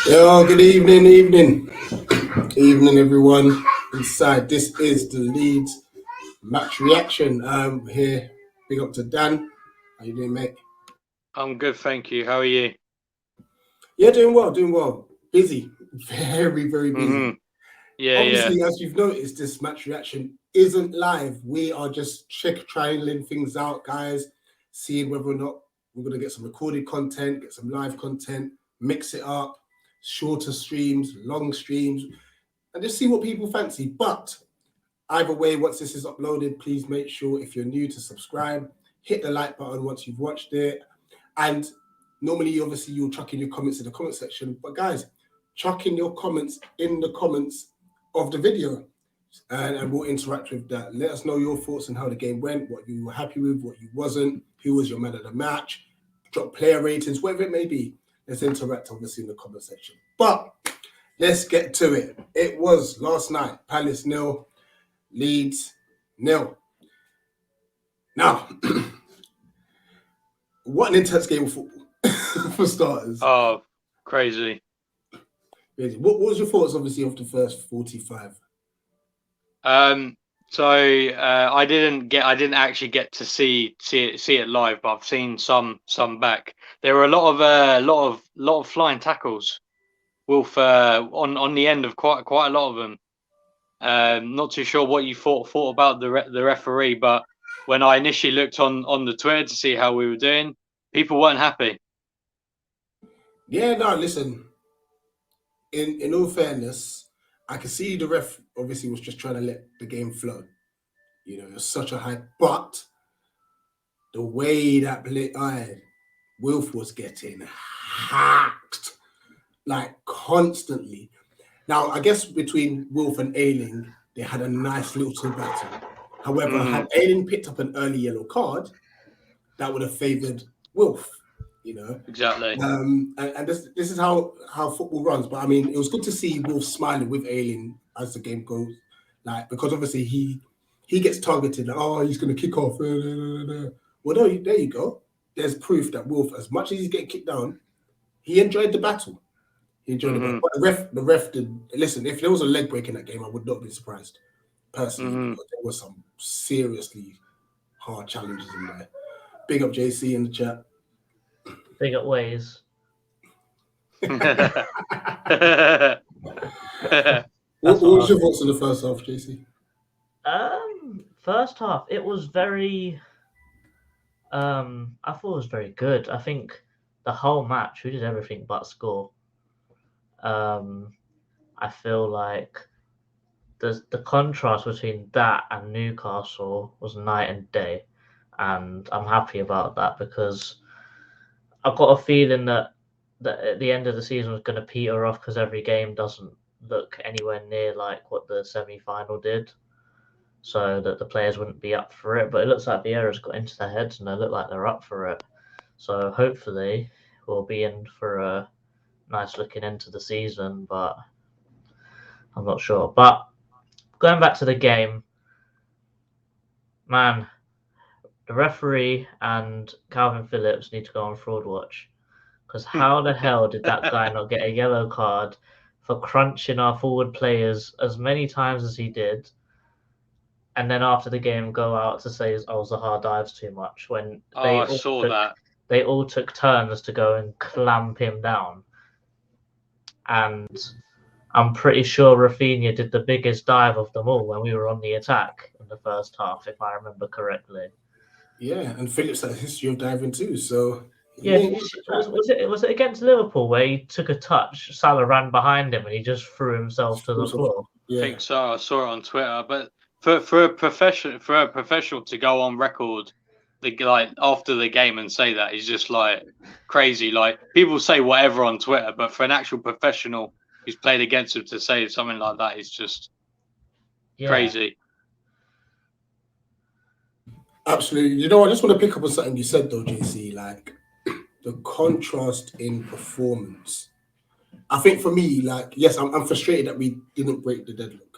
Yo, good evening, everyone inside. This is the Leeds match reaction. Here, big up to Dan. How you doing, mate? I'm good, thank you. How are you? Yeah, doing well. Busy, very busy. hmm Yeah, yeah. Obviously, as you've noticed, this match reaction isn't live. We are just trialing things out, guys, seeing whether or not we're gonna get some recorded content, get some live content, mix it up, shorter streams, long streams, and just see what people fancy. But either way, once this is uploaded, please make sure if you're new to subscribe, hit the like button once you've watched it. And normally, obviously, you'll chuck in your comments in the comment section. But guys, chuck in your comments in the comments of the video and we'll interact with that. Let us know your thoughts on how the game went, what you were happy with, what you wasn't, who was your man of the match, drop player ratings, whatever it may be. Let's interact, obviously, in the comment section. But let's get to it. It was last night, Palace 0, Leeds 0. Now, what an intense game of football, for starters. Oh, crazy. What was your thoughts, obviously, of the first 45? I didn't actually get to see it live, but I've seen some back. There were a lot of flying tackles. Wolf on the end of quite a lot of them. Not too sure what you thought about the referee, but when I initially looked on the Twitter to see how we were doing, people weren't happy. Yeah, no, listen. In all fairness, I can see the ref obviously was just trying to let the game flow. You know, it was such a high, but the way that Wilf was getting hacked like constantly. Now, I guess between Wilf and Ailing, they had a nice little battle. However, had Ailing picked up an early yellow card, that would have favoured Wilf. You know, Exactly. and this is how football runs. But I mean, it was good to see Wolf smiling with Ailing as the game goes, like because obviously he gets targeted. Like, oh, he's going to kick off. Well, no, there you go. There's proof that Wolf, as much as he's getting kicked down, he enjoyed the battle. He enjoyed the battle. But the ref did listen. If there was a leg break in that game, I would not be surprised personally because there was some seriously hard challenges in there. Big up JC in the chat. Big up Ways. What was your thoughts on the first half, JC? First half, it was very. I thought it was very good. I think the whole match we did everything but score. I feel like the contrast between that and Newcastle was night and day, and I'm happy about that because I've got a feeling that at the end of the season was going to peter off because every game doesn't look anywhere near like what the semi-final did, so that the players wouldn't be up for it. But it looks like Vieira's got into their heads and they look like they're up for it. So hopefully we'll be in for a nice looking end to the season, but I'm not sure. But going back to the game, man, the referee and Calvin Phillips need to go on fraud watch. Because how the hell did that guy not get a yellow card for crunching our forward players as many times as he did, and then after the game go out to say, "Oh, Zaha dives too much," when I saw that. They all took turns to go and clamp him down, and I'm pretty sure Rafinha did the biggest dive of them all when we were on the attack in the first half, if I remember correctly. Yeah, and Phillips had a history of diving too, so yeah, was it against Liverpool where he took a touch, Salah ran behind him and he just threw himself to the floor? Yeah. I think so. I saw it on Twitter, but for a professional to go on record, like after the game and say that is just like crazy. Like people say whatever on Twitter, but for an actual professional who's played against him to say something like that is just crazy. Absolutely. You know, I just want to pick up on something you said though, JC, like the contrast in performance. I think for me, like, yes, I'm frustrated that we didn't break the deadlock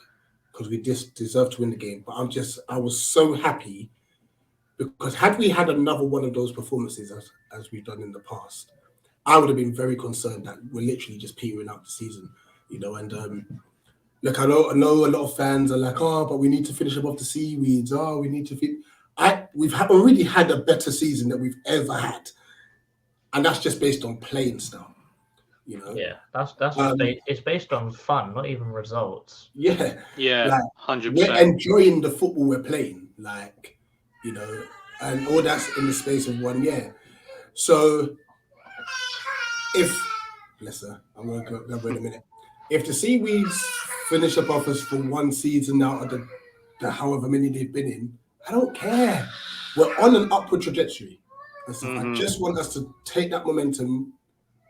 because we just deserved to win the game. But I was so happy because had we had another one of those performances as we've done in the past, I would have been very concerned that we're literally just petering out the season, you know. And look, I know a lot of fans are like, oh, but we need to finish above the seaweeds. Oh, we need to we've already had a better season than we've ever had, and that's just based on playing style, you know. Yeah, that's just it's based on fun, not even results. Yeah, like 100%. we're enjoying the football we're playing, like, you know, and all that's in the space of 1 year. So if, bless her, I'm going to go in a minute. If the Seaweeds finish above us for one season out of the however many they've been in, I don't care. We're on an upward trajectory. I just want us to take that momentum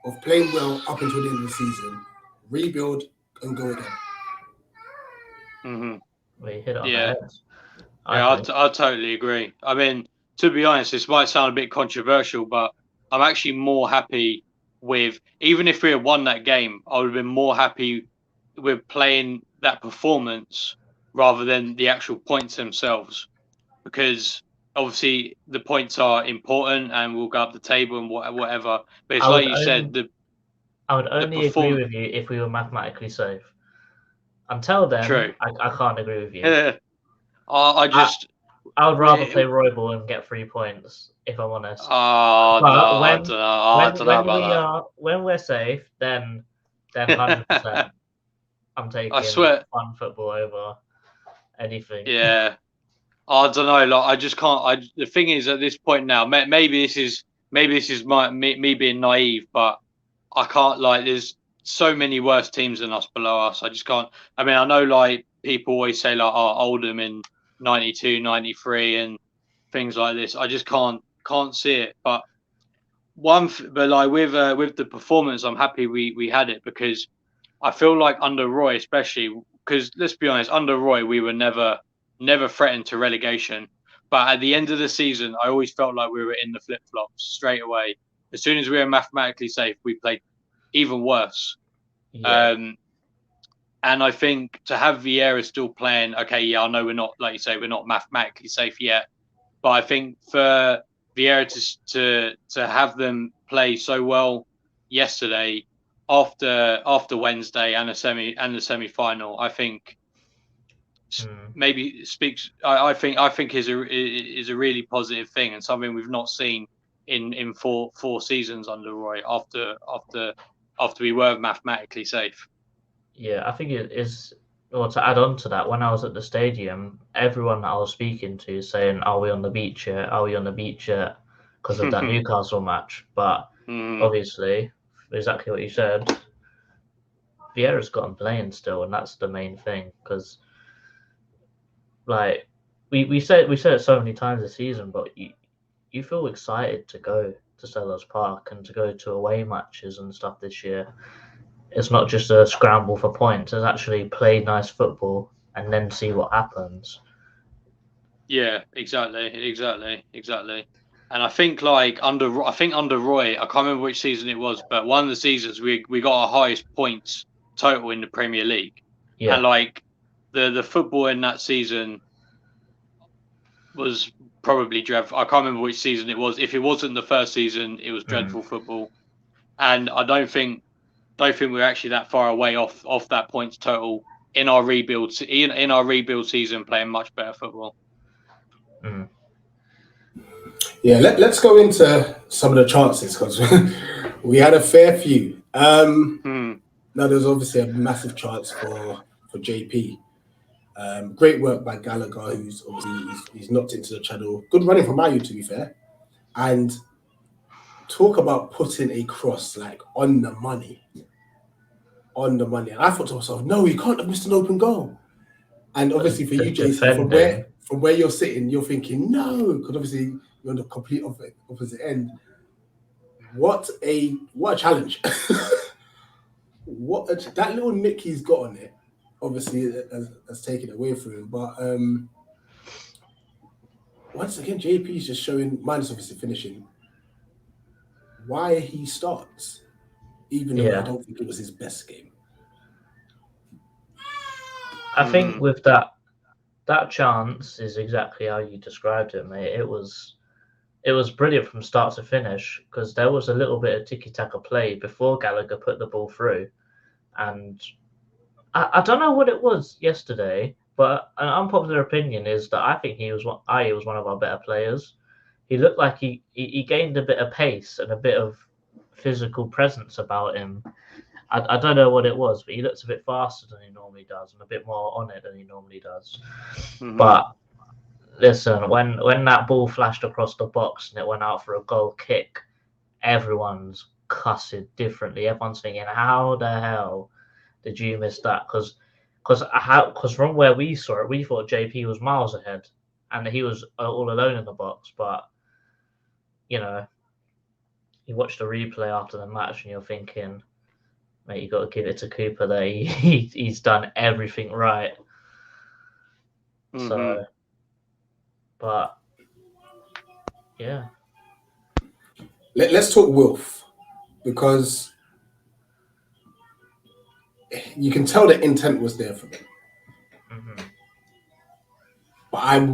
of playing well up until the end of the season, rebuild, and go again. We hit it on the Yeah, head. I totally agree. I mean, to be honest, this might sound a bit controversial, but I'm actually more happy with, even if we had won that game, I would have been more happy with playing that performance rather than the actual points themselves, because obviously the points are important and we'll go up the table and whatever. But it's like you said, I would only agree with you if we were mathematically safe. Until then, true. I can't agree with you. I would rather play Roy Ball and get 3 points, if I'm honest. When we're safe, then 100%. I'm taking fun football over anything. Yeah, I don't know. Like, I just can't. The thing is, at this point now, maybe this is me being naive, but I can't. Like, there's so many worse teams than us below us. I just can't. I mean, I know like people always say like, oh, Oldham in 92, 93 and things like this. I just can't see it. But like with the performance, I'm happy we had it, because I feel like under Roy, especially, because let's be honest, under Roy we were never threatened to relegation. But at the end of the season, I always felt like we were in the flip flops straight away. As soon as we were mathematically safe, we played even worse. Yeah. And I think to have Vieira still playing, okay, yeah, I know we're not, like you say, we're not mathematically safe yet, but I think for Vieira to have them play so well yesterday after Wednesday and the semi final, I think maybe speaks. I think is a really positive thing, and something we've not seen in four seasons under Roy after we were mathematically safe. Yeah, I think it is. Or to add on to that, when I was at the stadium, everyone that I was speaking to saying, "Are we on the beach yet? Are we on the beach yet?" Because of that Newcastle match. But obviously, exactly what you said, Vieira's got him playing still, and that's the main thing. Because, like, we said it so many times this season, but you feel excited to go to Selhurst Park and to go to away matches and stuff this year. It's not just a scramble for points. It's actually play nice football and then see what happens. Yeah, exactly. And I think under Roy, I can't remember which season it was, but one of the seasons we got our highest points total in the Premier League. Yeah. And like the football in that season was probably dreadful. I can't remember which season it was. If it wasn't the first season, it was dreadful football. And I don't think we're actually that far away off that points total in our rebuild season, playing much better football. Yeah, let's go into some of the chances, because we had a fair few. Now there's obviously a massive chance for JP. Great work by Gallagher, who's obviously he's knocked into the channel. Good running from Mayu, to be fair. And talk about putting a cross like on the money. And I thought to myself, no, you can't have missed an open goal. And obviously for you, Jason, from where you're sitting, you're thinking, no, because obviously you're on the complete opposite end. What a challenge. That little nick he's got on it, obviously has taken it away from him. But once again, JP is just showing, minus obviously finishing, why he starts, even though I don't think it was his best game. I think with that chance is exactly how you described it, mate. It was it was brilliant from start to finish because there was a little bit of tiki-taka play before Gallagher put the ball through. And I don't know what it was yesterday, but an unpopular opinion is that I think he was one of our better players. He looked like he gained a bit of pace and a bit of physical presence about him. I don't know what it was, but he looks a bit faster than he normally does and a bit more on it than he normally does. Mhm. But listen, when that ball flashed across the box and it went out for a goal kick, everyone's cussing differently. Everyone's thinking, how the hell did you miss that? Because from where we saw it, we thought JP was miles ahead and he was all alone in the box. But, you know, you watch the replay after the match and you're thinking, mate, you got to give it to Cooper there. He's done everything right. Mhm. So, but, yeah. Let's talk Wilf, because you can tell the intent was there for them. Mhm. But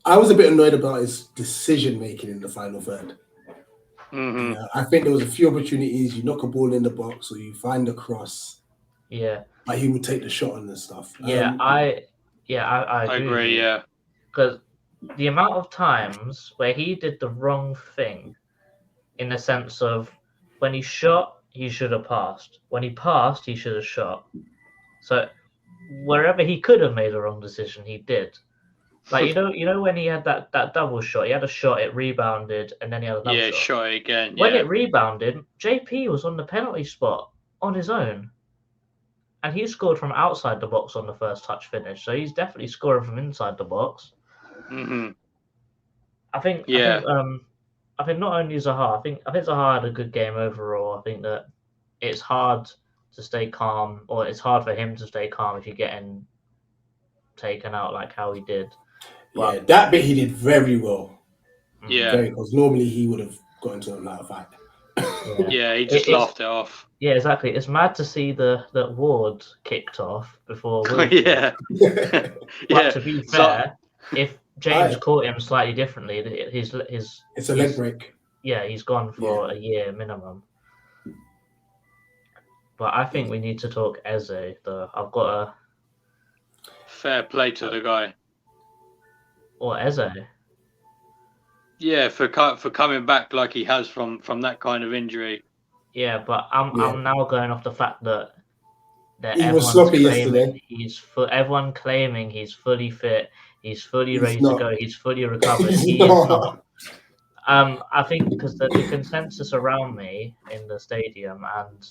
I was a bit annoyed about his decision making in the final third. Mhm. Yeah, I think there was a few opportunities. You knock a ball in the box or you find a cross, Yeah. but he would take the shot and stuff. Yeah, I I agree with agree. you. Yeah. Because the amount of times where he did the wrong thing, in the sense of when he shot, he should have passed. When he passed, he should have shot. So wherever he could have made a wrong decision, he did. Like you know when he had that double shot, he had a shot, it rebounded, and then he had another Yeah. shot. Shot it again. When Yeah. it rebounded, JP was on the penalty spot on his own. And he scored from outside the box on the first touch finish, so he's definitely scoring from inside the box. Mhm. I think Yeah. I think not only Zaha, I think Zaha had a good game overall. I think that it's hard to stay calm, or it's hard for him to stay calm if you're getting taken out like how he did. Yeah, But that bit he did very well. Yeah. Very, because normally he would have got into another fight. yeah, Yeah. He just it's laughed it off. yeah, exactly. It's mad to see that Ward kicked off before Will. Yeah. But Yeah. to be So fair, if James Aye. caught him slightly differently, his It's a leg break. yeah, he's gone for a year minimum. But I think we need to talk Eze, though. I've got a fair play to the guy. or Eze. Yeah, for coming back like he has from that kind of injury. Yeah, but I'm now going off the fact that He was everyone's sloppy claiming yesterday. everyone claiming he's fully fit, he's fully He's ready not. to go, he's fully recovered. He's He is not. I think because the consensus around me in the stadium and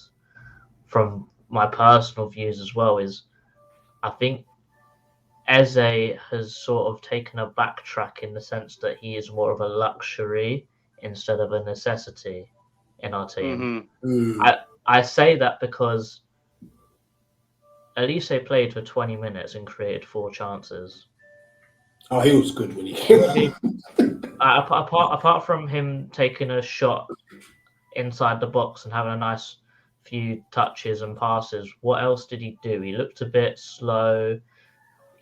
from my personal views as well is I think Eze has sort of taken a backtrack in the sense that he is more of a luxury instead of a necessity in our team. Mhm. I say that because Elise played for 20 minutes and created 4 chances. Oh, he was good when he came. Apart from him taking a shot inside the box and having a nice few touches and passes, what else did he do? He looked a bit slow.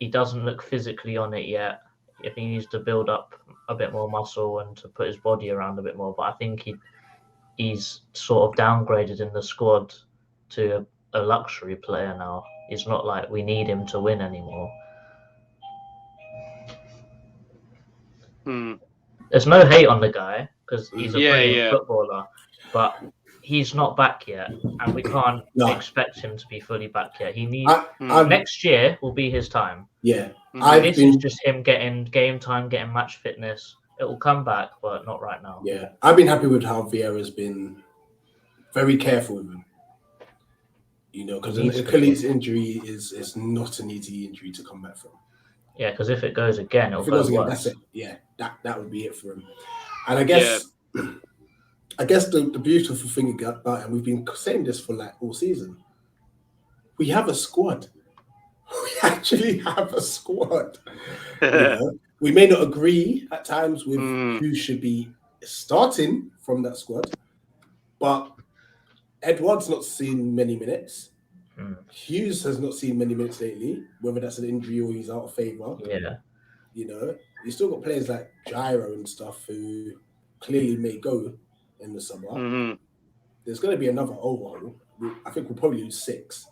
He doesn't look physically on it yet. I think he needs to build up a bit more muscle and to put his body around a bit more. But I think he's sort of downgraded in the squad to a luxury player now. It's not like we need him to win anymore. Hmm. There's no hate on the guy because he's a Yeah, brilliant yeah. footballer, but he's not back yet, and we can't No. expect him to be fully back yet. He needs I've, next year will be his time. yeah, This is just him getting game time, getting match fitness. It will come back, but not right now. Yeah, I've been happy with how Vieira's been very careful with him. You know, because an Achilles injury is not an easy injury to come back from. Yeah, because if it goes again, it'll If it go goes again, worse. that's it. Yeah, that would be it for him. And I guess the beautiful thing about him, we've been saying this for like all season. We have a squad. We actually have a squad. You know, we may not agree at times with who should be starting from that squad, but Edward's not seen many minutes. Hughes has not seen many minutes lately, whether that's an injury or he's out of favour. Yeah. You know, you still got players like Gyro and stuff who clearly may go in the summer, Mhm. there's going to be another overhaul. I think we'll probably lose 6.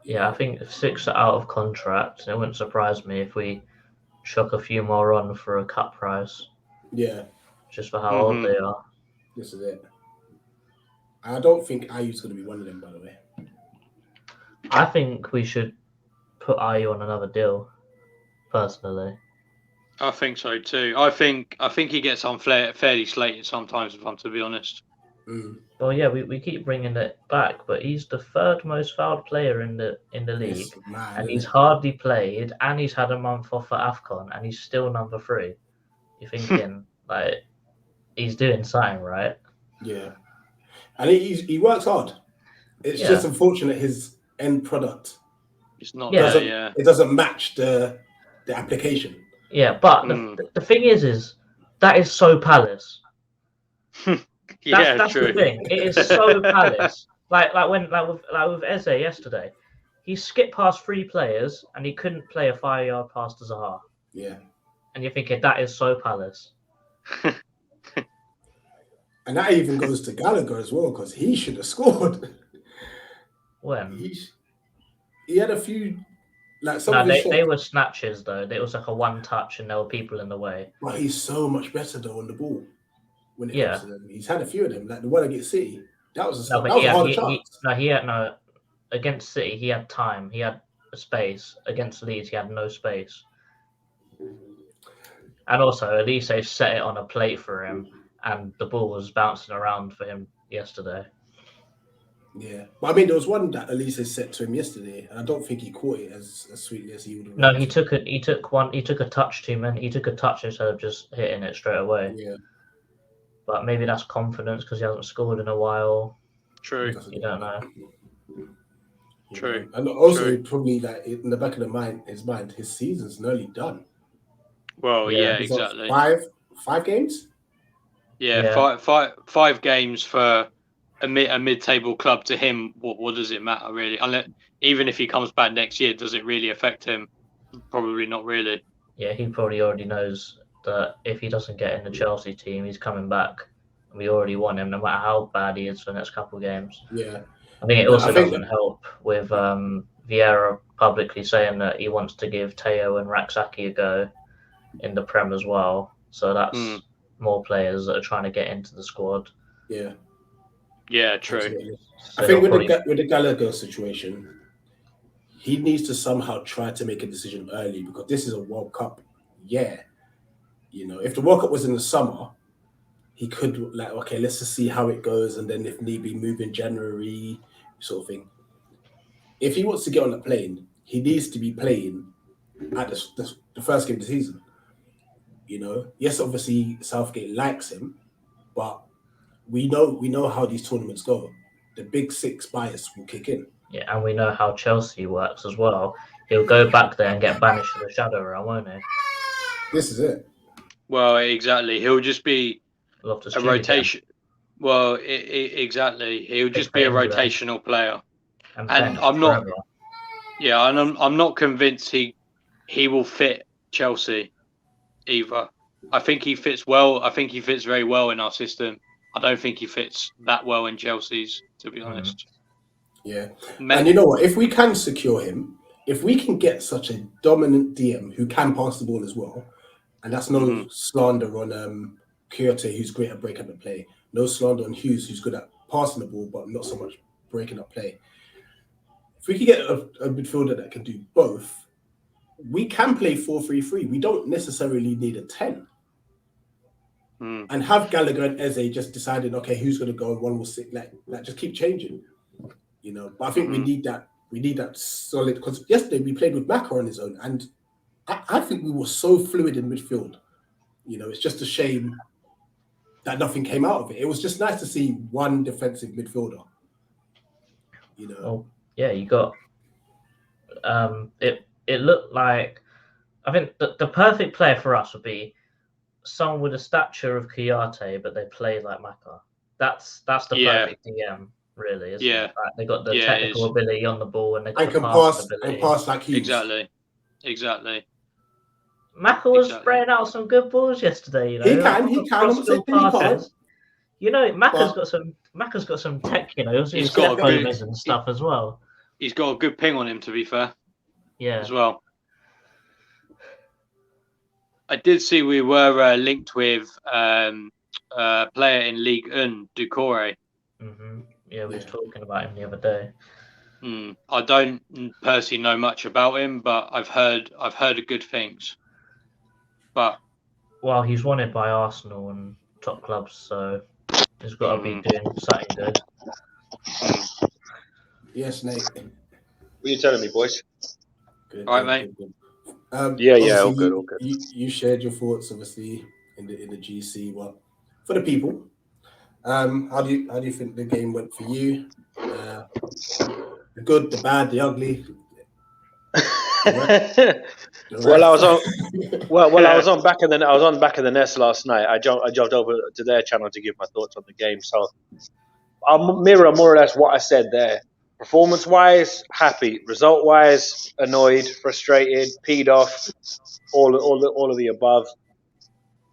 Yeah, I think if 6 are out of contract, it wouldn't surprise me if we chuck a few more on for a cut price, Yeah, just for how old they are. this is it. I don't think Ayu's going to be one of them, by the way. I think we should put Ayu on another deal, personally. I think so too. I think he gets fairly slated sometimes, if I'm to be honest. Well, yeah, we keep bringing it back, but he's the 3rd most fouled player in the league, It's mad, and isn't he's it? hardly played, and he's had a month off for AFCON, and he's still number 3. You're thinking like he's doing something right. Yeah, and he works hard. It's just unfortunate his end product. It's not there. Yeah, it doesn't match the application. Yeah, but the thing is that is so Palace. That's true. the thing. It is so Palace. Like with Eze yesterday, he skipped past 3 players and he couldn't play a 5-yard pass to Zaha. Yeah, and you're thinking that is so Palace. And that even goes to Gallagher as well, because he should have scored. When he had a few, like some no, of his they were snatches though. It was like a 1 touch and there were people in the way. But he's so much better though on the ball when it comes to them. He's had a few of them, like the one against City. That was a hard chance. Against City he had time. He had space. Against Leeds he had no space. And also Elise set it on a plate for him, and the ball was bouncing around for him yesterday. Yeah, but I mean, there was one that Elise set to him yesterday, and I don't think he caught it as sweetly as he would have. No, he took a touch too many. He took a touch instead of just hitting it straight away. Yeah, but maybe that's confidence because he hasn't scored in a while. True. You don't know. True. And also probably like in the back of his mind, his season's nearly done. Well, yeah exactly. 5 games. Yeah. 5 games for a mid-table club. To him, what does it matter really? Even if he comes back next year, does it really affect him? Probably not really. Yeah, he probably already knows that if he doesn't get in the Chelsea team, he's coming back. And we already want him, no matter how bad he is for the next couple of games. Yeah. I think it also doesn't help with Vieira publicly saying that he wants to give Teo and Raksaki a go in the Prem as well. So that's more players that are trying to get into the squad. Yeah. Yeah, true. So I think with the Gallagher situation, he needs to somehow try to make a decision early, because this is a World Cup. Yeah. You know, if the World Cup was in the summer, he could okay, let's just see how it goes, and then if need be, move in January, sort of thing. If he wants to get on the plane, he needs to be playing at the first game of the season. You know, yes, obviously Southgate likes him, but we know how these tournaments go. The big 6 bias will kick in. Yeah, and we know how Chelsea works as well. He'll go back there and get banished to the shadow realm, won't he? This is it. Well, exactly. He'll just be a rotation. Again. Well, exactly. He'll just be a rotational player, and I'm not. Forever. Yeah, and I'm not convinced he will fit Chelsea either. I think he fits well. I think he fits very well in our system. I don't think he fits that well in Chelsea's, to be honest. Yeah, and you know what? If we can secure him, if we can get such a dominant DM who can pass the ball as well, and that's no slander on Kyoto, who's great at breaking up play. No slander on Hughes, who's good at passing the ball, but not so much breaking up play. If we can get a midfielder that can do both, we can play 4-3-3. We don't necessarily need a 10. And have Gallagher and Eze just deciding, okay, who's going to go and one will sit. Like just keep changing, you know. But I think we need that. We need that solid. Because yesterday we played with Maka on his own, and I think we were so fluid in midfield. You know, it's just a shame that nothing came out of it. It was just nice to see one defensive midfielder. You know. Well, yeah, you got. It looked like, I think the perfect player for us would be someone with a stature of Kouyaté, but they play like Maka. That's the perfect DM, really, isn't it? Like, they got the technical ability on the ball, and they got the pass ability. And pass like Hughes. Exactly. Maka was Exactly. spraying out some good balls yesterday. You know, He can. I'm not saying he can't. You know, Maka's But- got some tech. You know, He's he's got step a good- overs and stuff as well. He's got a good ping on him, to be fair, Yeah. as well. I did see we were linked with a player in League 1, Ducore. Yeah, we was talking about him the other day. I don't personally know much about him, but I've heard good things. But well, he's wanted by Arsenal and top clubs, so he's got to be doing something good. Yes, Nate. What are you telling me, boys? Good, all right, mate. Good. Yeah, all good. You shared your thoughts, obviously, in the GC. Well, for the people, how do you think the game went for you? The good, the bad, the ugly. Well, I was on. Well, I was on back in the nest last night. I jumped over to their channel to give my thoughts on the game. So I'll mirror more or less what I said there. Performance-wise, happy. Result-wise, annoyed, frustrated, peed off. All of the above.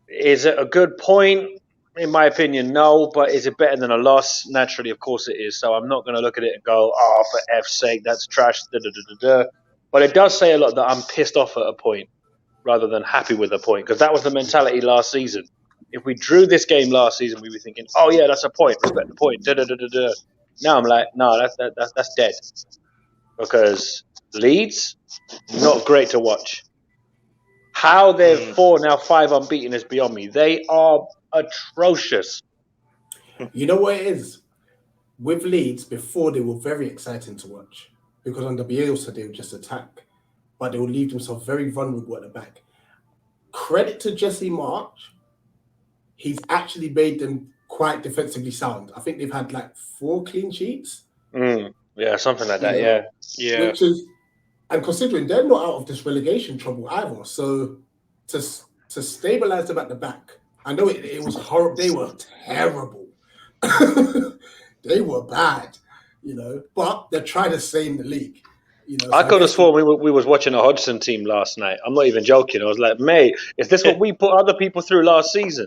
Is it a good point? In my opinion, no. But is it better than a loss? Naturally, of course it is. So I'm not going to look at it and go, "Oh, for F's sake, that's trash." But it does say a lot that I'm pissed off at a point rather than happy with a point, because that was the mentality last season. If we drew this game last season, we'd be thinking, "Oh yeah, that's a point. Respect the point." Now I'm like, no, that's dead, because Leeds, not great to watch. How they're 4-5 unbeaten is beyond me. They are atrocious. You know what it is? With Leeds, before they were very exciting to watch, because under Bielsa they would just attack, but they would leave themselves very vulnerable at the back. Credit to Jesse March, he's actually made them quite defensively sound. I think they've had like 4 clean sheets. Yeah, something like that. Yeah. Which is, and considering they're not out of this relegation trouble either, so to stabilize them at the back, I know it was horrible. They were terrible. They were bad, but they're trying to stay in the league. I could have sworn we was watching a Hodgson team last night. I'm not even joking. I was like, mate, is this what we put other people through last season?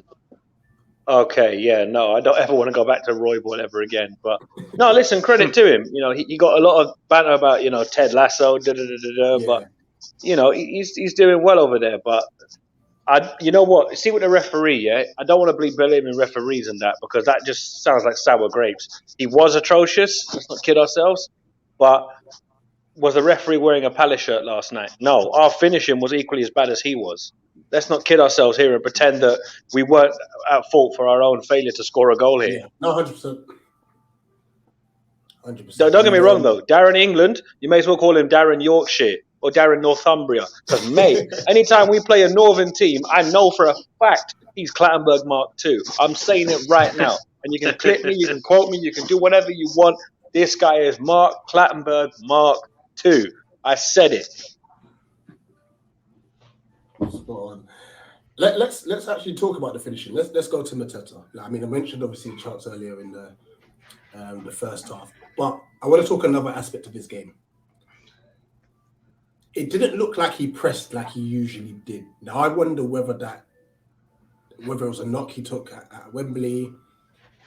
Okay, yeah, no, I don't ever want to go back to Roy Ball ever again. But no, listen, credit to him. He got a lot of banter about Ted Lasso, but he's doing well over there. But you know what? See with the referee, yeah, I don't want to be blaming referees and that, because that just sounds like sour grapes. He was atrocious. Let's not kid ourselves. But was the referee wearing a Palace shirt last night? No, our finishing was equally as bad as he was. Let's not kid ourselves here and pretend that we weren't at fault for our own failure to score a goal here. Yeah, no, 100%. 100%. Don't get me wrong, though. Darren England, you may as well call him Darren Yorkshire or Darren Northumbria. Because, mate, anytime we play a northern team, I know for a fact he's Clattenburg Mark II. I'm saying it right now. And you can clip me, you can quote me, you can do whatever you want. This guy is Mark Clattenburg Mark II. I said it. Spot on. Let's actually talk about the finishing. Let's go to Mateta. I mean, I mentioned obviously the chance earlier in the first half, but I want to talk another aspect of this game. It didn't look like he pressed like he usually did. Now I wonder whether it was a knock he took at Wembley,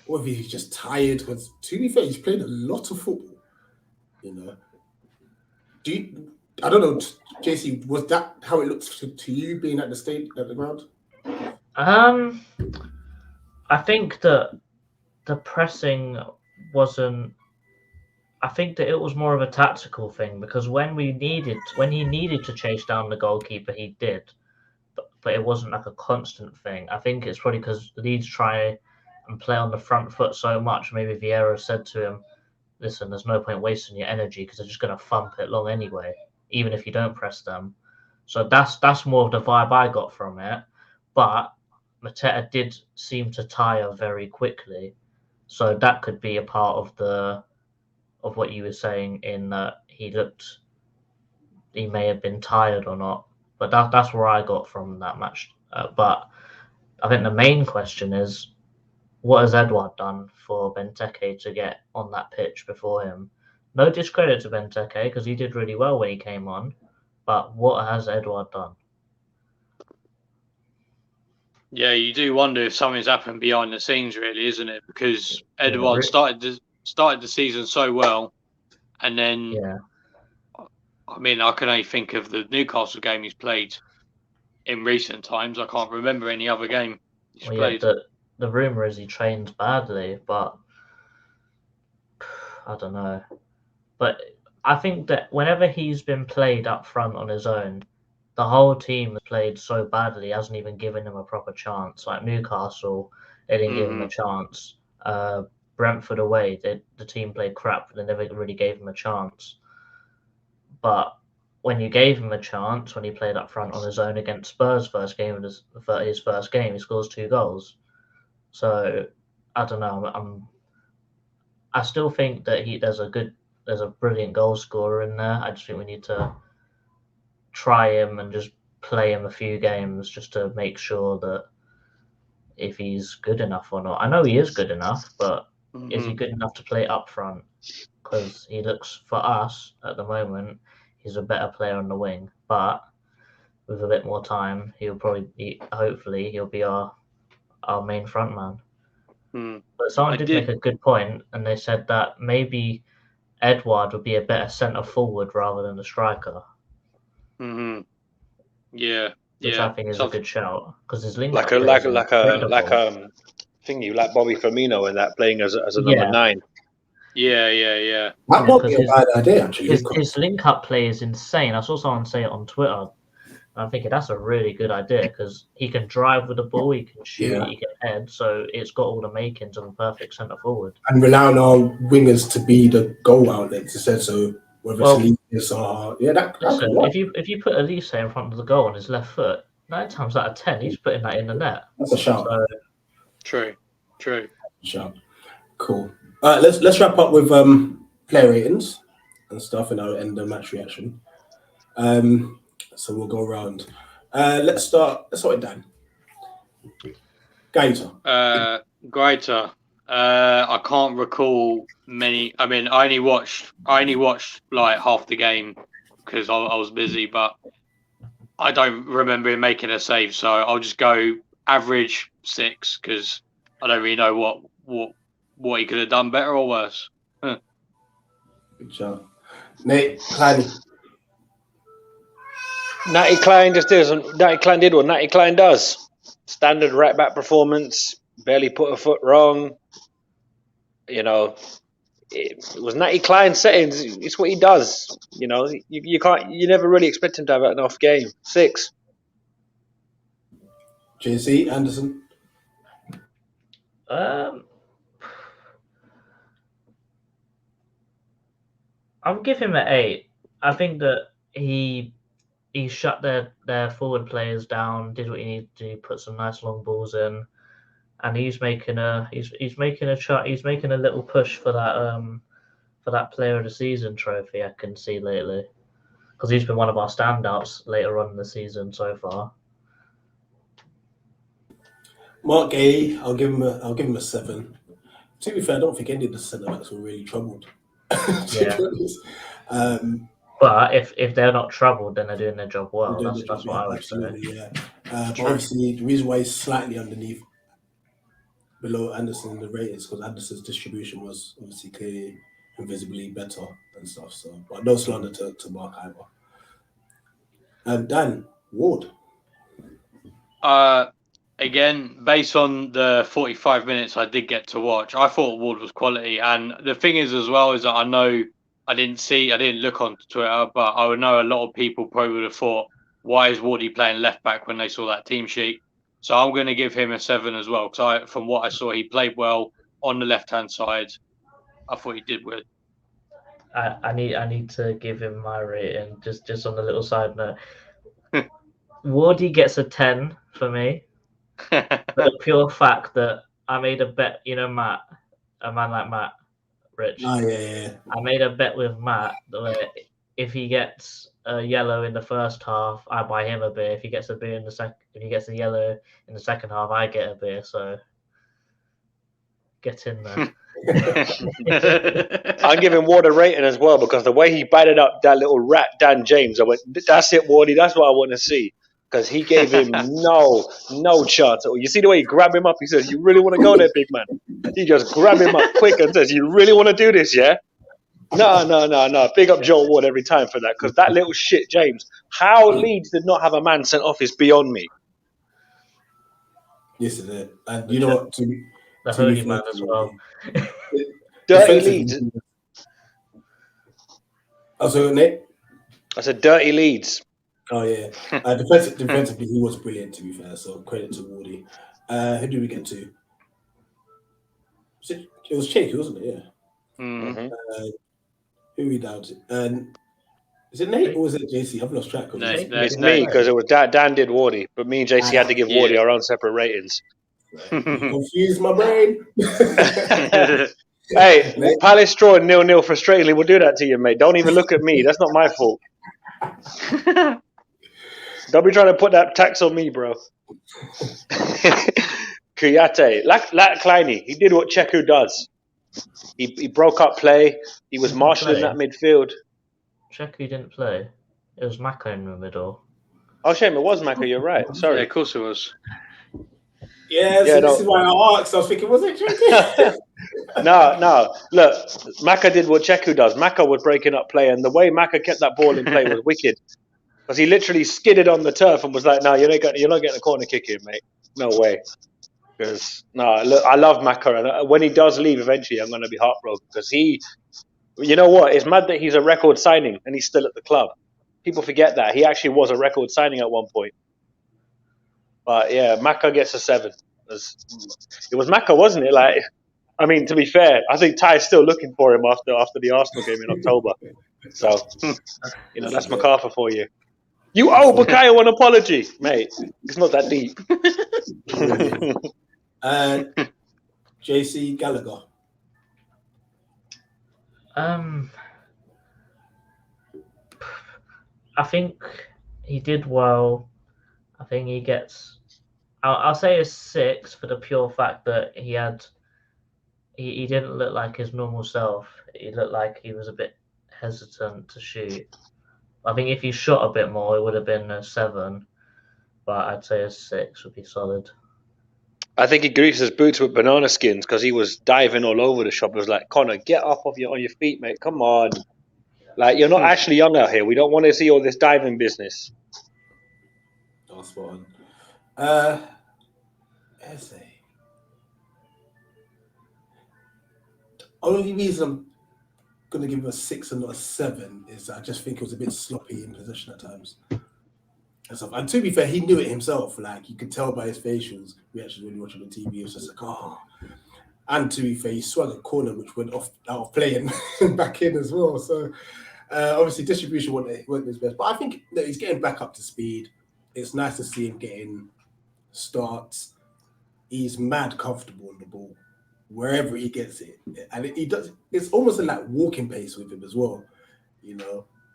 or if he's just tired. Because to be fair, he's played a lot of football. I don't know, JC, was that how it looked to you being at the ground? I think that the pressing wasn't. I think that it was more of a tactical thing, because when he needed to chase down the goalkeeper, he did, but it wasn't like a constant thing. I think it's probably because Leeds try and play on the front foot so much. Maybe Vieira said to him, "Listen, there's no point wasting your energy because they're just going to thump it long anyway, even if you don't press them." So that's more of the vibe I got from it. But Mateta did seem to tire very quickly, so that could be a part of what you were saying, in that he may have been tired or not. But that's where I got from that match. But I think the main question is, what has Edouard done for Benteke to get on that pitch before him? No discredit to Benteke, because he did really well when he came on. But what has Edouard done? Yeah, you do wonder if something's happened behind the scenes, really, isn't it? Because Edouard started the season so well, and then Yeah. I mean, I can only think of the Newcastle game he's played in recent times. I can't remember any other game he's played. The rumor is he trains badly, but I don't know. But I think that whenever he's been played up front on his own, the whole team has played so badly, hasn't even given him a proper chance. Like Newcastle, they didn't give him a chance. Brentford away, the team played crap, but they never really gave him a chance. But when you gave him a chance, when he played up front on his own against Spurs' first game, his first game, he scores 2 goals. So I don't know. I still think that there's a brilliant goal scorer in there. I just think we need to try him and just play him a few games just to make sure that if he's good enough or not. I know he is good enough, but is he good enough to play up front? Because he looks, for us at the moment, he's a better player on the wing. But with a bit more time, hopefully he'll be our main front man. But someone did make a good point, and they said that maybe Edouard would be a better centre forward rather than a striker. Yeah, which I think is a good shout because his link like a thingy like Bobby Firmino and that playing as a number 9. Yeah. That might be a bad idea, actually. His link up play is insane. I saw someone say it on Twitter. I'm thinking that's a really good idea because he can drive with the ball, he can shoot, he can head, so it's got all the makings of a perfect centre forward. And rely on our wingers to be the goal outlets instead. So whether it's Elise or if you put Elise in front of the goal on his left foot, 9 times out of 10 he's putting that in the net. That's a shout. So, True. Shout. Cool. All right, let's wrap up with player ratings and stuff, and I'll end the match reaction. So we'll go around. Let's start with Dan. Gator. Gator. I can't recall many. I mean, I only watched like half the game because I was busy, but I don't remember him making a save. So I'll just go average 6 because I don't really know what he could have done better or worse. Good job, Nate. Klein. Natty Klein did what Natty Klein does. Standard right back performance. Barely put a foot wrong. You know, it was Natty Klein's settings. It's what he does. You know, you never really expect him to have an off game. 6. JC Anderson. I'll give him an 8. I think that he shut their forward players down, did what he needed to do, put some nice long balls in, and he's making a little push for that player of the season trophy. I can see lately because he's been one of our standouts later on in the season so far. Mark Gay, I'll give him a 7. To be fair, I don't think any of the centre backs were really troubled. But if they're not troubled, then they're doing their job well. That's what I would say. Yeah. But obviously, the reason why he's slightly below Anderson in the ratings because Anderson's distribution was obviously clearly and visibly better and stuff. So, but no slander to Mark either. Dan Ward. Again, based on the 45 minutes I did get to watch, I thought Ward was quality. And the thing is, as well, is that I know I didn't look on Twitter, but I would know a lot of people probably would have thought, why is Wardy playing left back when they saw that team sheet? So I'm going to give him a 7 as well. Because from what I saw, he played well on the left-hand side. I thought he did well. I need to give him my rating. Just on the little side note, Wardy gets a 10 for me. For the pure fact that I made a bet, Matt, a man like Matt, Rich. Oh yeah. I made a bet with Matt that if he gets a yellow in the first half, I buy him a beer. If he gets a beer if he gets a yellow in the second half, I get a beer. So get in there. I'm giving Ward a rating as well because the way he batted up that little rat Dan James, I went, that's it, Wardy. That's what I want to see. because he gave him no chance. You see the way he grabbed him up? He says, "You really want to go there, big man?" He just grabbed him up quick and says, "You really want to do this, yeah?" No. Big up Joel Ward every time for that, because that little shit, James. How Leeds did not have a man sent off is beyond me. Yes, it is. And you know what? The to be holy man fair as to well. Dirty defensively- Leeds. Oh, so Nate? I said dirty Leeds. Oh yeah. Defensively, he was brilliant. To be fair, so credit to Wardy. Who did we get to? It was Chake, wasn't it? Yeah. Mm. Who we down to? Is it Nate or was it JC? I've lost track of No, it. no. It's me, because it was Dan did Wardy, but me and JC had to give Wardy our own separate ratings. You confused my brain. Hey, Palace draw 0-0 frustratingly. We'll do that to you, mate. Don't even look at me. That's not my fault. Don't be trying to put that tax on me, bro. Kuyate, like Kleiny, he did what Cheku does. He broke up play. He was marshalling that midfield. Cheku didn't play. It was Maka in the middle. Oh, shame, it was Maka. You're right. Yeah, Sorry. of course it was. This is why I asked. I was thinking, was it Chake? No. Look, Maka did what Cheku does. Maka was breaking up play, and the way Maka kept that ball in play was wicked. Because he literally skidded on the turf and was like, "No, you're not getting a corner kick here, mate. No way." Because look, I love Maka, and when he does leave eventually, I'm going to be heartbroken because you know what? It's mad that he's a record signing and he's still at the club. People forget that he actually was a record signing at one point. But yeah, Maka gets a 7. It was Maka, wasn't it? Like, I mean, to be fair, I think Ty's still looking for him after the Arsenal game in October. So, that's MacArthur for you. You owe Bukayo an apology, mate. It's not that deep. JC Gallagher. I think he did well. I think he gets. I'll say a 6 for the pure fact that he didn't look like his normal self. He looked like he was a bit hesitant to shoot. I think if he shot a bit more, it would have been a 7. But I'd say a 6 would be solid. I think he greased his boots with banana skins because he was diving all over the shop. It was like, "Connor, get up on your feet, mate. Come on. Like, you're not Ashley Young out here. We don't want to see all this diving business." Oh, spot on. Essay. Only reason I'm going to give him a 6 and not a 7 is I just think it was a bit sloppy in possession at times. And to be fair, he knew it himself. Like, you could tell by his facials reactions when you watch it on TV. It was just like, oh. And to be fair, he swung a corner which went out of play and back in as well. So obviously distribution wasn't his best. But I think that he's getting back up to speed. It's nice to see him getting starts. He's mad comfortable on the ball wherever he gets it, and he does. It's almost like walking pace with him as well,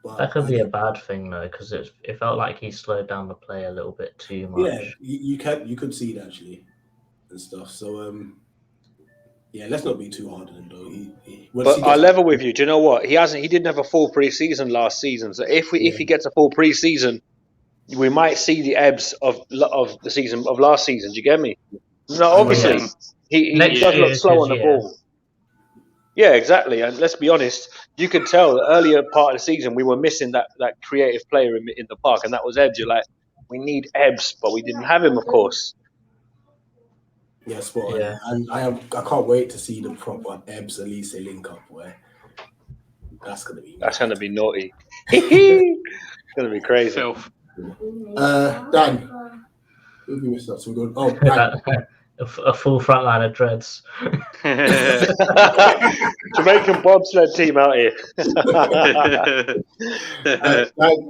But that could be a bad thing though, because it felt like he slowed down the play a little bit too much. Yeah, you could see it actually and stuff. So let's not be too hard on him though. But I'll level with you. Do you know what? He didn't have a full pre-season last season. So if he gets a full pre-season, we might see the ebbs of the season of last season. Do you get me? No, obviously he does look slow on the ball. Yeah, exactly. And let's be honest, you could tell the earlier part of the season we were missing that creative player in the park, and that was Ebbs. You're like, we need Ebbs, but we didn't have him, of course. Yeah, spot on. Yeah. And I can't wait to see the proper Ebbs Elise link up where that's gonna be naughty. It's gonna be crazy. Filth. Dan. Who we missed out? So we're going. Oh, Dan. A full front line of dreads. Jamaican bobsled team out here.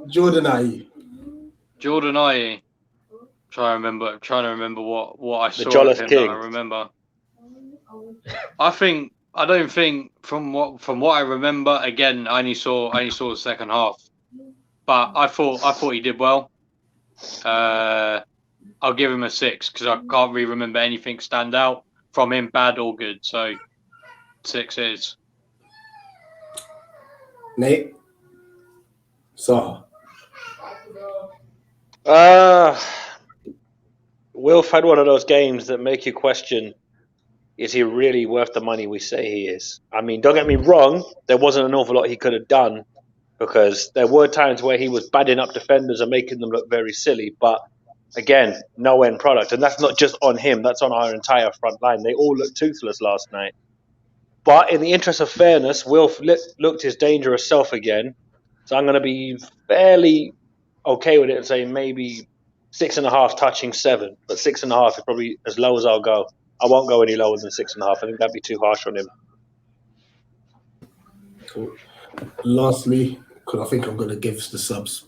Jordan Ayew. Jordan Ayew. Trying to remember what I saw Jolliffe of him King. that I remember. I don't think from what I remember. Again, I only saw the second half, but I thought he did well. I'll give him a 6 because I can't really remember anything stand out from him, bad or good. So 6 is. Nate. Saha. Wilf had one of those games that make you question: is he really worth the money we say he is? I mean, don't get me wrong, there wasn't an awful lot he could have done because there were times where he was badding up defenders and making them look very silly. But again, no end product, and that's not just on him; that's on our entire front line. They all looked toothless last night. But in the interest of fairness, Wilf looked his dangerous self again. So I'm going to be fairly okay with it and say maybe 6.5 touching 7. But 6.5 is probably as low as I'll go. I won't go any lower than 6.5. I think that'd be too harsh on him. Cool. Lastly, because I think I'm going to give the subs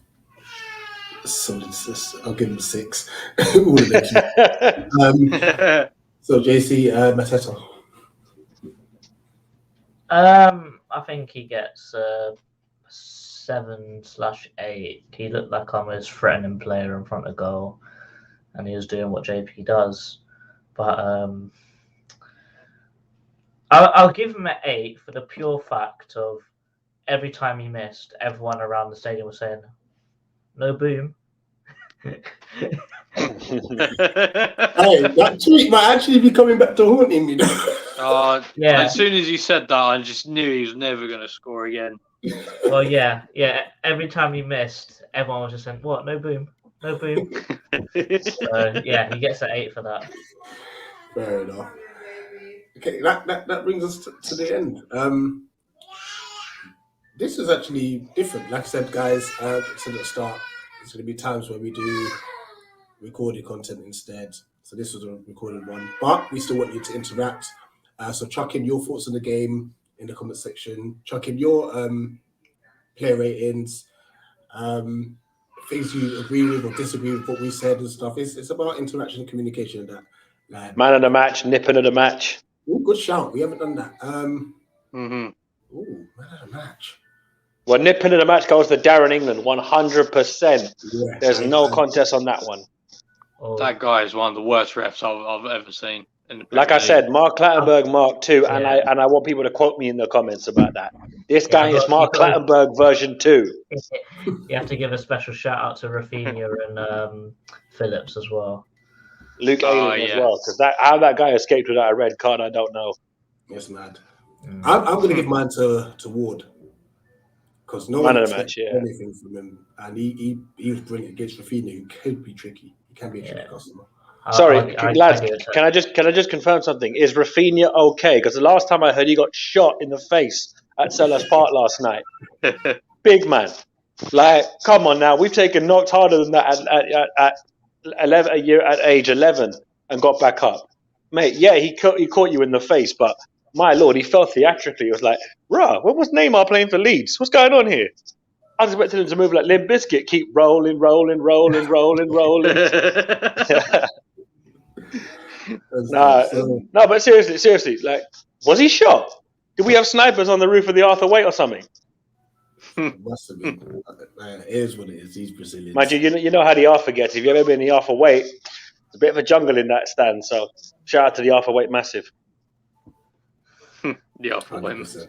I'll give them 6. All of them. So JC, Mateta. I think he gets 7/8. He looked like our most threatening player in front of goal, and he was doing what JP does. But I'll give him an 8 for the pure fact of every time he missed, everyone around the stadium was saying, "No boom." Hey, that tweet might actually be coming back to haunt him, you know. Yeah. As soon as you said that, I just knew he was never going to score again. Well, yeah. Every time he missed, everyone was just saying, "What? No boom, no boom." So yeah, he gets an 8 for that. Fair enough. Okay, that brings us to the end. This is actually different. Like I said, guys, I said at the start, there's going to be times where we do recorded content instead. So this was a recorded one, but we still want you to interact. So chuck in your thoughts on the game in the comment section. Chuck in your player ratings, things you agree with or disagree with what we said and stuff. It's about interaction and communication and that. Like, man of the match, nipping of the match. Ooh, good shout. We haven't done that. Mm-hmm. Man of the match. Well, nipping of the match goes to Darren England, 100%. Yeah, There's no contest on that one. That guy is one of the worst refs I've ever seen. Like I said, Mark Clattenburg, Mark 2, and I want people to quote me in the comments about that. This guy is Mark Clattenburg version 2. You have to give a special shout out to Rafinha and Phillips as well. Luke Ayling as well, because how that guy escaped without a red card, I don't know. It's mad. I'm going to give mine to Ward. Because no one expects anything from him, and he was brilliant against Rafinha, who could be tricky. He can be a tricky customer. Sorry, lads, can I just confirm something? Is Rafinha okay? Because the last time I heard, he got shot in the face at SELHURST Park last night. Big man, like, come on now. We've taken knocks harder than that at 11 a year at age 11 and got back up, mate. Yeah, he caught you in the face, but my lord, he fell theatrically. It was like, bruh, when was Neymar playing for Leeds? What's going on here? I was expecting him to move like Limp Bizkit, keep rolling. No, but seriously, like, was he shot? Did we have snipers on the roof of the Arthur Waite or something? Must have been. It is what it is. These Brazilians. Mind you know how the Arthur gets. If you've ever been in the Arthur Waite, it's a bit of a jungle in that stand. So shout out to the Arthur Waite massive. The Arthur Waite. 100%.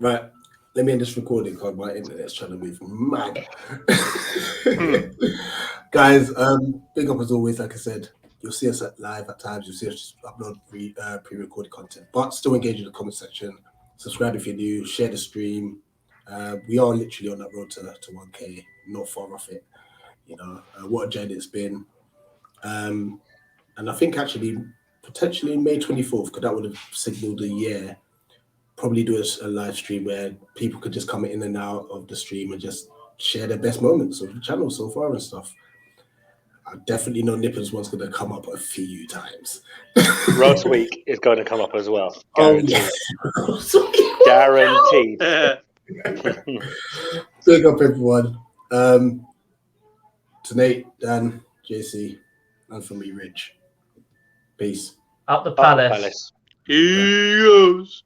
Right. Let me end this recording because my internet's trying to move mad. Guys, big up as always. Like I said, you'll see us live at times. You'll see us upload pre-recorded content, but still engage in the comment section. Subscribe if you're new. Share the stream. We are literally on that road to 1K. Not far off it. You know what a journey it's been. And I think actually potentially May 24th, because that would have signaled a year. Probably do a live stream where people could just come in and out of the stream and just share their best moments of the channel so far and stuff. I definitely know Nippers one's going to come up a few times. Roast Week is going to come up as well. Guaranteed. Guaranteed. Big up everyone. To Nate, Dan, JC, and for me, Rich. Peace. Up the palace. He goes.